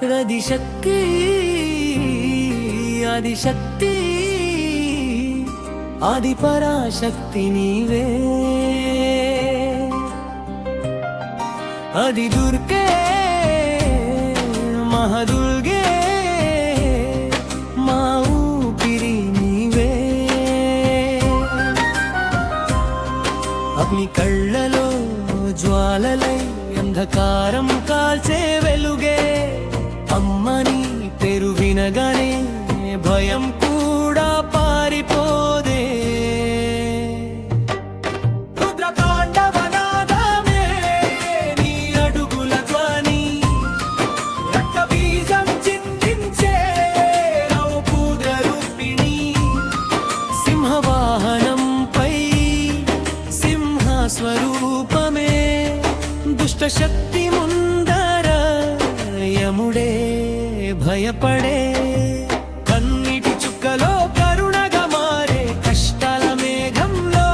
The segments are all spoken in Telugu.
రదిశక్తి ఆదిశక్తి ఆది పరాశక్తి నీవే ఆది దుర్గే మహాదుర్గే మా ఊపిరి నీవే అగ్ని కళ్ళలో జ్వాలలై అంధకారం కాల్చే వెలుగే అమ్మని పేరు వినగానే భయం కూడా పారిపోదే రుద్రతాండవనాదమే నీ అడుగుల ధ్వని రక్తబీజం చిందించే రౌద్ర రూపిణి సింహవాహనంపై సింహస్వరూపమే దుష్టశక్తి ముందర యముడే భయపడే కన్నీటి చుక్కలో కరుణగా మారే కష్టాల మేఘంలో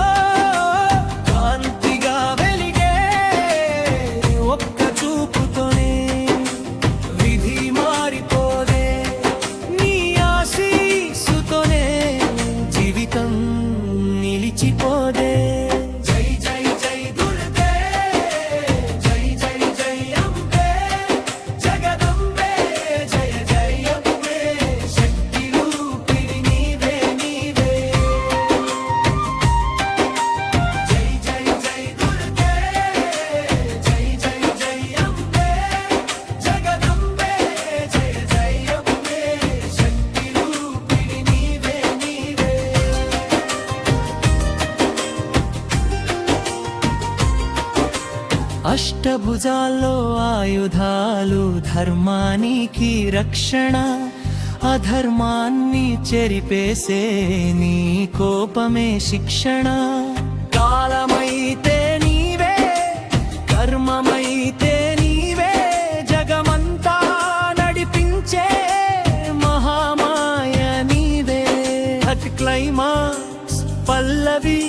కాంతిగా వెలిగే ఒక్క చూపుతోనే విధి మారిపోదే నీ ఆశీస్సుతోనే జీవితం నిలిచిపోదే అష్టభుజాల్లో ఆయుధాలు ధర్మానికి రక్షణ అధర్మాన్ని చెరిపేసే నీ కోపమే శిక్షణ కాలమైతే నీవే కర్మమైతే నీవే జగమంతా నడిపించే మహామాయ నీవే అట్ క్లైమాక్స్ పల్లవి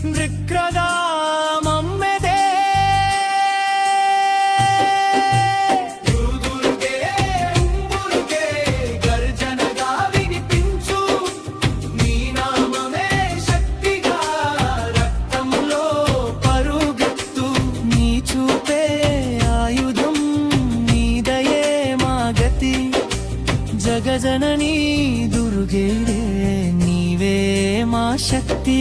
నృక్రగా మమ్మెదే జగజననీ దుర్గే నీవే మా శక్తి।